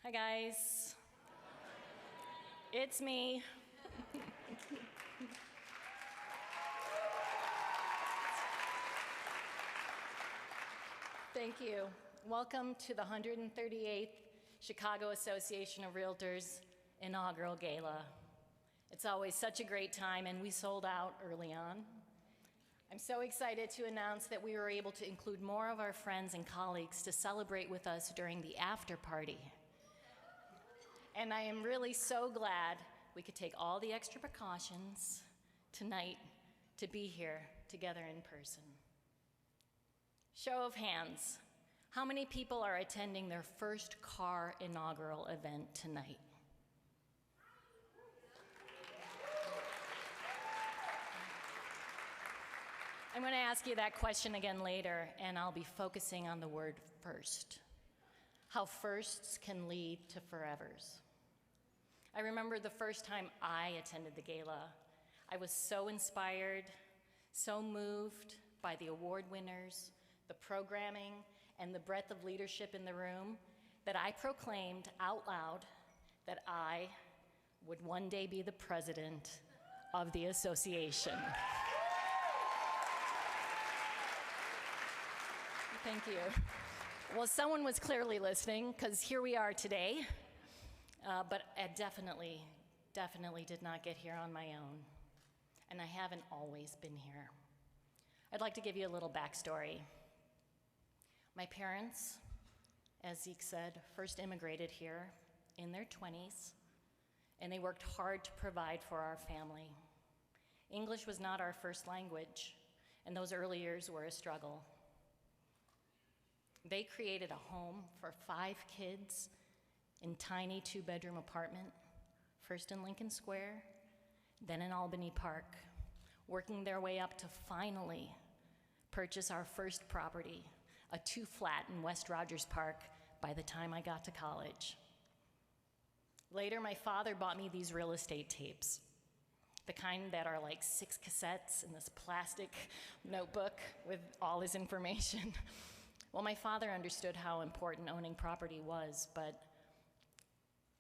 Hi, guys. It's me. Thank you. Welcome to the 138th Chicago Association of Realtors Inaugural Gala. It's always such a great time, and we sold out early on. I'm so excited to announce that we were able to include more of our friends and colleagues to celebrate with us during the after party. And I am really so glad we could take all the extra precautions tonight to be here together in person. Show of hands, how many people are attending their first car inaugural event tonight? I'm going to ask you that question again later, and I'll be focusing on the word first. How firsts can lead to forevers. I remember the first time I attended the gala. I was so inspired, so moved by the award winners, the programming, and the breadth of leadership in the room that I proclaimed out loud that I would one day be the president of the association. Thank you. Well, someone was clearly listening, because here we are today, but I definitely did not get here on my own, and I haven't always been here. I'd like to give you a little backstory. My parents, as Zeke said, first immigrated here in their 20s, and they worked hard to provide for our family. English was not our first language, and those early years were a struggle. They created a home for 5 kids in tiny 2-bedroom apartment, first in Lincoln Square, then in Albany Park, working their way up to finally purchase our first property, a 2-flat in West Rogers Park, by the time I got to college. Later, my father bought me these real estate tapes, the kind that are like 6 cassettes in this plastic notebook with all his information. Well, my father understood how important owning property was, but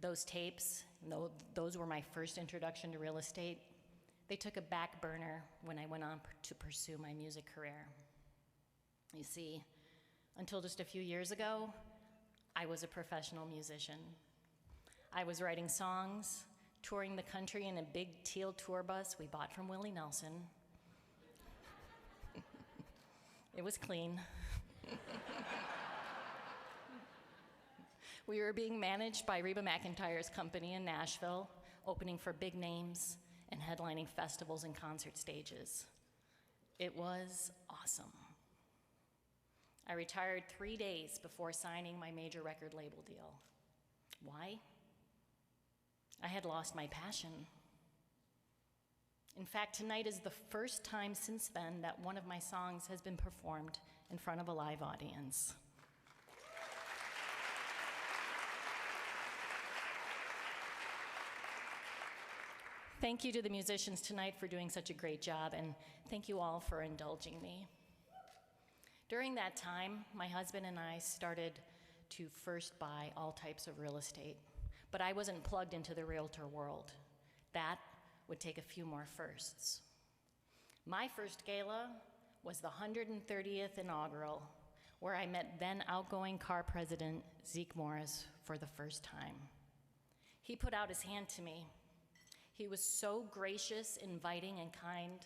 those tapes, those were my first introduction to real estate. They took a back burner when I went on to pursue my music career. You see, until just a few years ago, I was a professional musician. I was writing songs, touring the country in a big teal tour bus we bought from Willie Nelson. It was clean. We were being managed by Reba McEntire's company in Nashville, opening for big names and headlining festivals and concert stages. It was awesome. I retired 3 days before signing my major record label deal. Why? I had lost my passion. In fact, tonight is the first time since then that one of my songs has been performed in front of a live audience. Thank you to the musicians tonight for doing such a great job, and thank you all for indulging me. During that time, my husband and I started to first buy all types of real estate, but I wasn't plugged into the realtor world. That would take a few more firsts. My first gala was the 130th inaugural, where I met then outgoing CAR president Zeke Morris for the first time. He put out his hand to me. He was so gracious, inviting, and kind.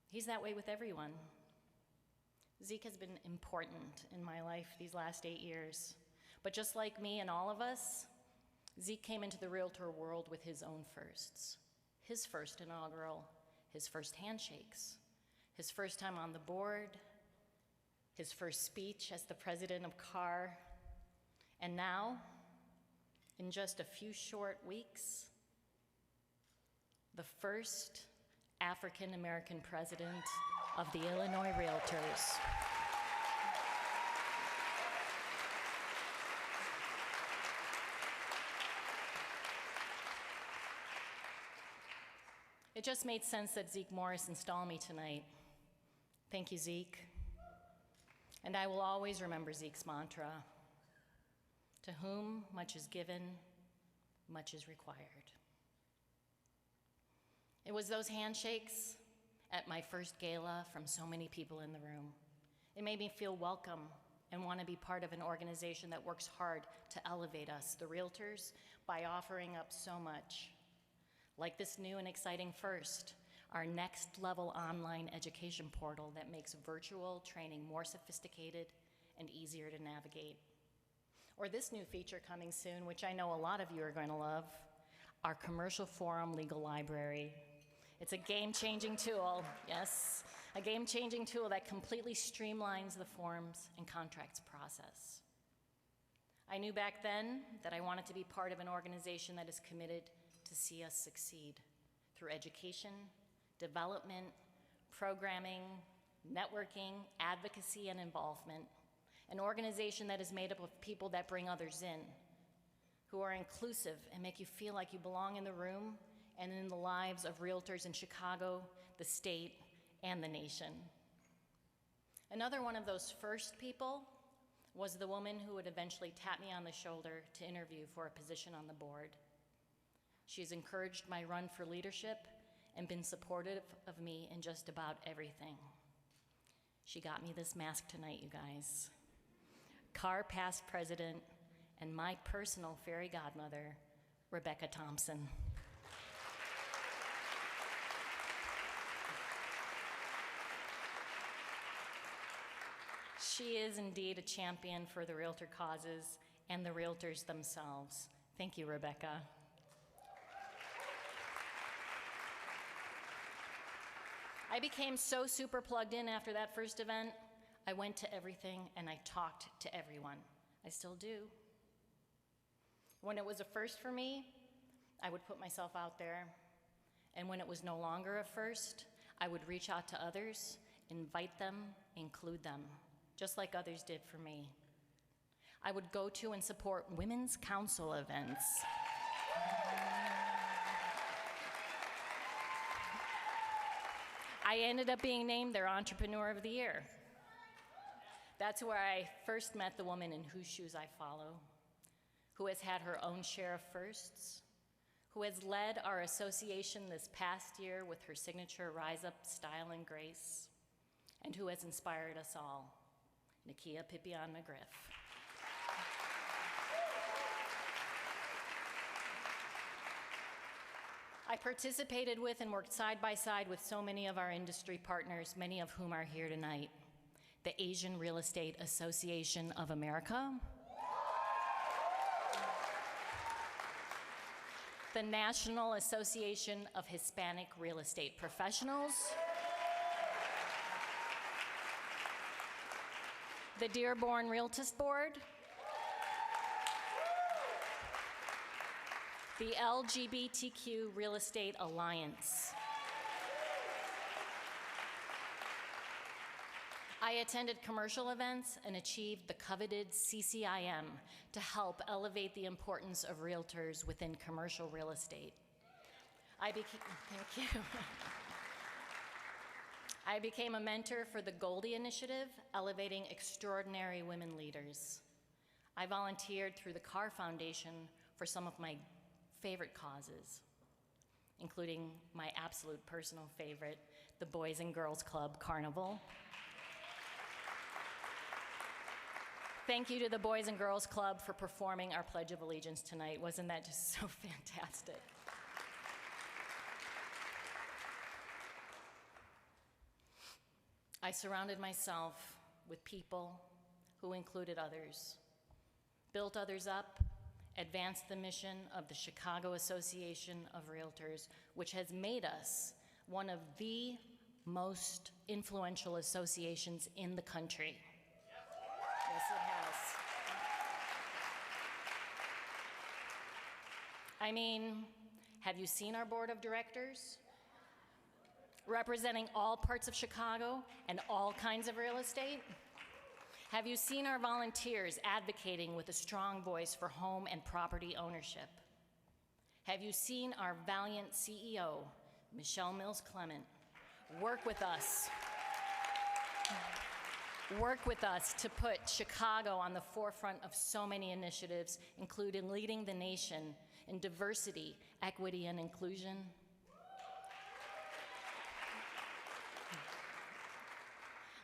He's that way with everyone. Zeke has been important in my life these last 8 years. But just like me and all of us, Zeke came into the realtor world with his own firsts. His first inaugural, his first handshakes, his first time on the board, his first speech as the president of CAR, and now, in just a few short weeks, the first African-American president of the Illinois Realtors. It just made sense that Zeke Morris install me tonight. Thank you, Zeke. And I will always remember Zeke's mantra: To whom much is given, much is required. It was those handshakes at my first gala from so many people in the room. It made me feel welcome and want to be part of an organization that works hard to elevate us, the realtors, by offering up so much. Like this new and exciting first, our next level online education portal that makes virtual training more sophisticated and easier to navigate. Or this new feature coming soon, which I know a lot of you are going to love, our commercial forum legal library. It's a game-changing tool, yes, a game-changing tool that completely streamlines the forms and contracts process. I knew back then that I wanted to be part of an organization that is committed to see us succeed through education, development, programming, networking, advocacy, and involvement. An organization that is made up of people that bring others in, who are inclusive and make you feel like you belong in the room and in the lives of realtors in Chicago, the state, and the nation. Another one of those first people was the woman who would eventually tap me on the shoulder to interview for a position on the board. She's encouraged my run for leadership and been supportive of me in just about everything. She got me this mask tonight, you guys. CAR past president and my personal fairy godmother, Rebecca Thompson. She is indeed a champion for the realtor causes and the realtors themselves. Thank you, Rebecca. I became so super plugged in after that first event. I went to everything and I talked to everyone. I still do. When it was a first for me, I would put myself out there. And when it was no longer a first, I would reach out to others, invite them, include them, just like others did for me. I would go to and support women's council events. I ended up being named their Entrepreneur of the Year. That's where I first met the woman in whose shoes I follow, who has had her own share of firsts, who has led our association this past year with her signature Rise Up style and grace, and who has inspired us all, Nakia Pipion McGriff. I participated with and worked side by side with so many of our industry partners, many of whom are here tonight. The Asian Real Estate Association of America, the National Association of Hispanic Real Estate Professionals, the Dearborn Realtist Board, the LGBTQ Real Estate Alliance. I attended commercial events and achieved the coveted CCIM to help elevate the importance of realtors within commercial real estate. Thank you. I became a mentor for the Goldie Initiative, elevating extraordinary women leaders. I volunteered through the CAR Foundation for some of my favorite causes, including my absolute personal favorite, the Boys and Girls Club Carnival. Thank you to the Boys and Girls Club for performing our Pledge of Allegiance tonight. Wasn't that just so fantastic? I surrounded myself with people who included others, built others up, advanced the mission of the Chicago Association of Realtors, which has made us one of the most influential associations in the country. Yes, it has. I mean, have you seen our board of directors? Representing all parts of Chicago and all kinds of real estate? Have you seen our volunteers advocating with a strong voice for home and property ownership? Have you seen our valiant CEO, Michelle Mills Clement, work with us work with us to put Chicago on the forefront of so many initiatives, including leading the nation in diversity, equity, and inclusion.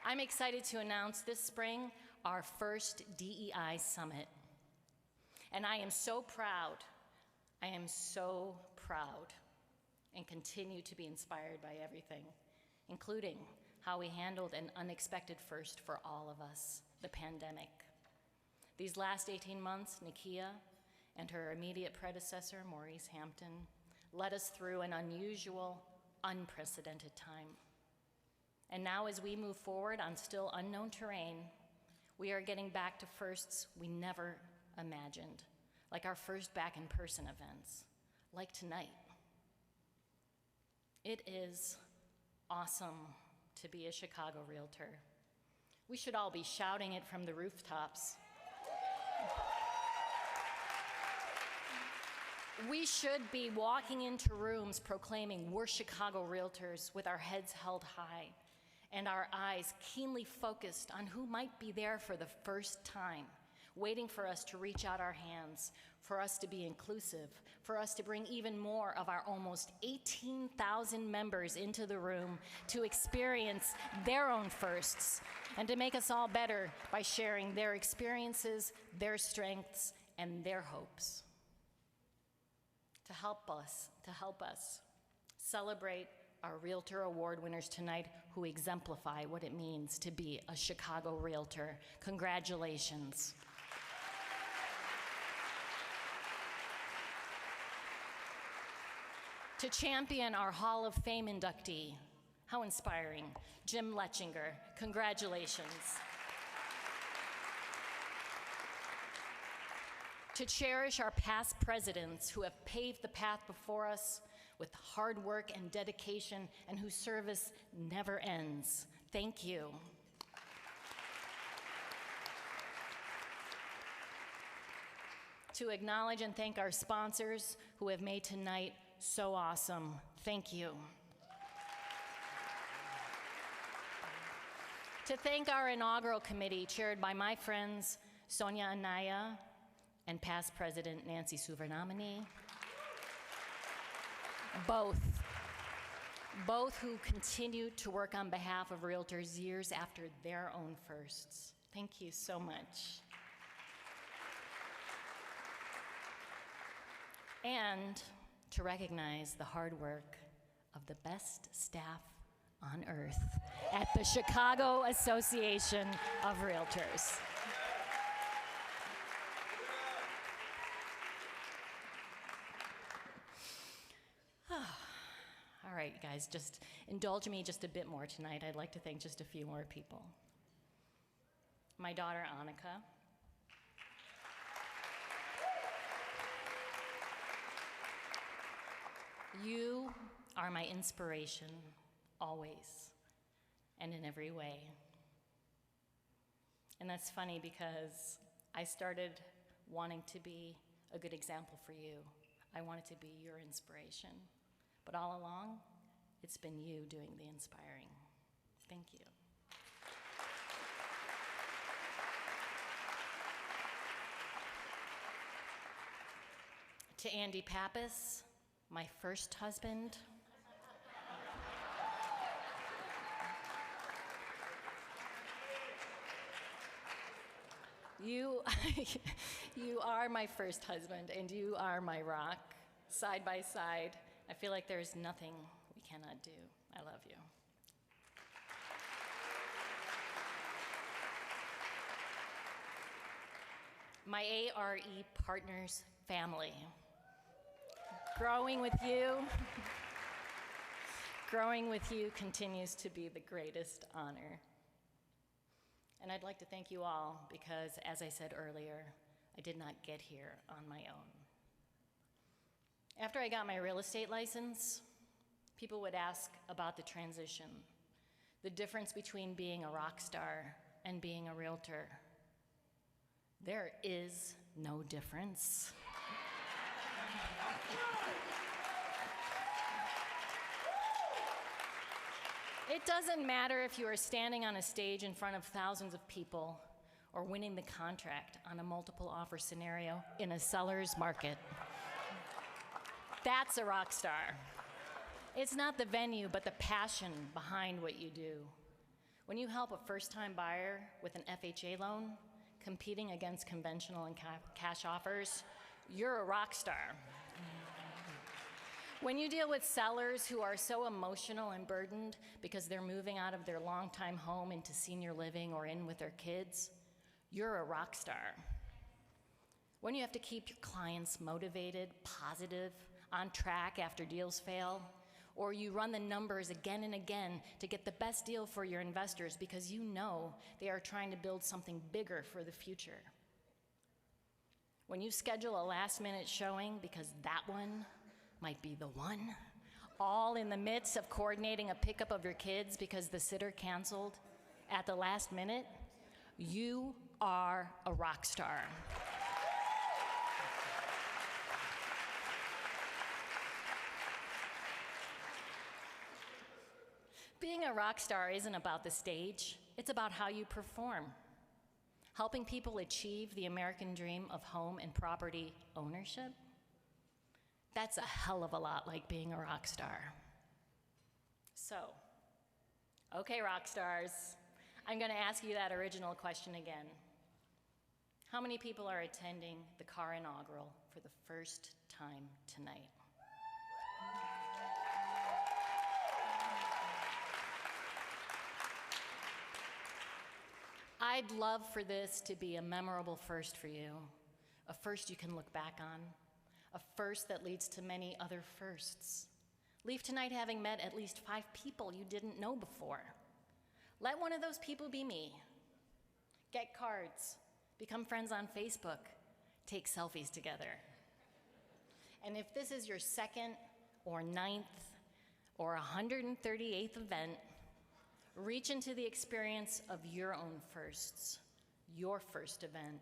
I'm excited to announce this spring our first DEI Summit. And I am so proud, and continue to be inspired by everything, including how we handled an unexpected first for all of us, the pandemic. These last 18 months, Nakia and her immediate predecessor, Maurice Hampton, led us through an unusual, unprecedented time. And now as we move forward on still unknown terrain, we are getting back to firsts we never imagined, like our first back in-person events, like tonight. It is awesome to be a Chicago realtor. We should all be shouting it from the rooftops. We should be walking into rooms proclaiming we're Chicago realtors with our heads held high and our eyes keenly focused on who might be there for the first time, waiting for us to reach out our hands, for us to be inclusive, for us to bring even more of our almost 18,000 members into the room to experience their own firsts, and to make us all better by sharing their experiences, their strengths, and their hopes. To help us celebrate our Realtor Award winners tonight who exemplify what it means to be a Chicago realtor. Congratulations. To champion our Hall of Fame inductee, how inspiring, Jim Letchinger, congratulations. To cherish our past presidents who have paved the path before us with hard work and dedication and whose service never ends, thank you. To acknowledge and thank our sponsors who have made tonight so awesome, thank you. To thank our inaugural committee chaired by my friends Sonia Anaya and past President Nancy Suvernamani, both who continue to work on behalf of realtors years after their own firsts. Thank you so much. And to recognize the hard work of the best staff on earth at the Chicago Association of Realtors. All right, you guys, just indulge me just a bit more tonight. I'd like to thank just a few more people. My daughter, Annika. You are my inspiration, always, and in every way. And that's funny because I started wanting to be a good example for you. I wanted to be your inspiration. But all along, it's been you doing the inspiring. Thank you. To Andy Pappas, my first husband. You are my first husband, and you are my rock. Side by side, I feel like there's nothing we cannot do. I love you. My A.R.E. partners family. Growing with you continues to be the greatest honor. And I'd like to thank you all because, as I said earlier, I did not get here on my own. After I got my real estate license, people would ask about the transition, the difference between being a rock star and being a realtor. There is no difference. It doesn't matter if you are standing on a stage in front of thousands of people or winning the contract on a multiple offer scenario in a seller's market. That's a rock star. It's not the venue, but the passion behind what you do. When you help a first-time buyer with an FHA loan, competing against conventional and cash offers, you're a rock star. When you deal with sellers who are so emotional and burdened because they're moving out of their longtime home into senior living or in with their kids, you're a rock star. When you have to keep your clients motivated, positive, on track after deals fail, or you run the numbers again and again to get the best deal for your investors because you know they are trying to build something bigger for the future. When you schedule a last-minute showing because that one might be the one, all in the midst of coordinating a pickup of your kids because the sitter canceled at the last minute, you are a rock star. Being a rock star isn't about the stage, it's about how you perform. Helping people achieve the American dream of home and property ownership, that's a hell of a lot like being a rock star. So, okay, rock stars, I'm gonna ask you that original question again. How many people are attending the car inaugural for the first time tonight? I'd love for this to be a memorable first for you, a first you can look back on, a first that leads to many other firsts. Leave tonight having met at least 5 people you didn't know before. Let one of those people be me. Get cards, become friends on Facebook, take selfies together. And if this is your 2nd or 9th or 138th event, reach into the experience of your own firsts, your first event,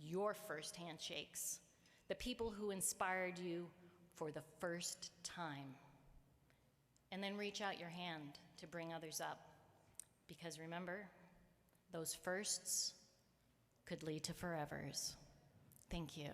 your first handshakes, the people who inspired you for the first time. And then reach out your hand to bring others up. Because remember, those firsts could lead to forevers. Thank you.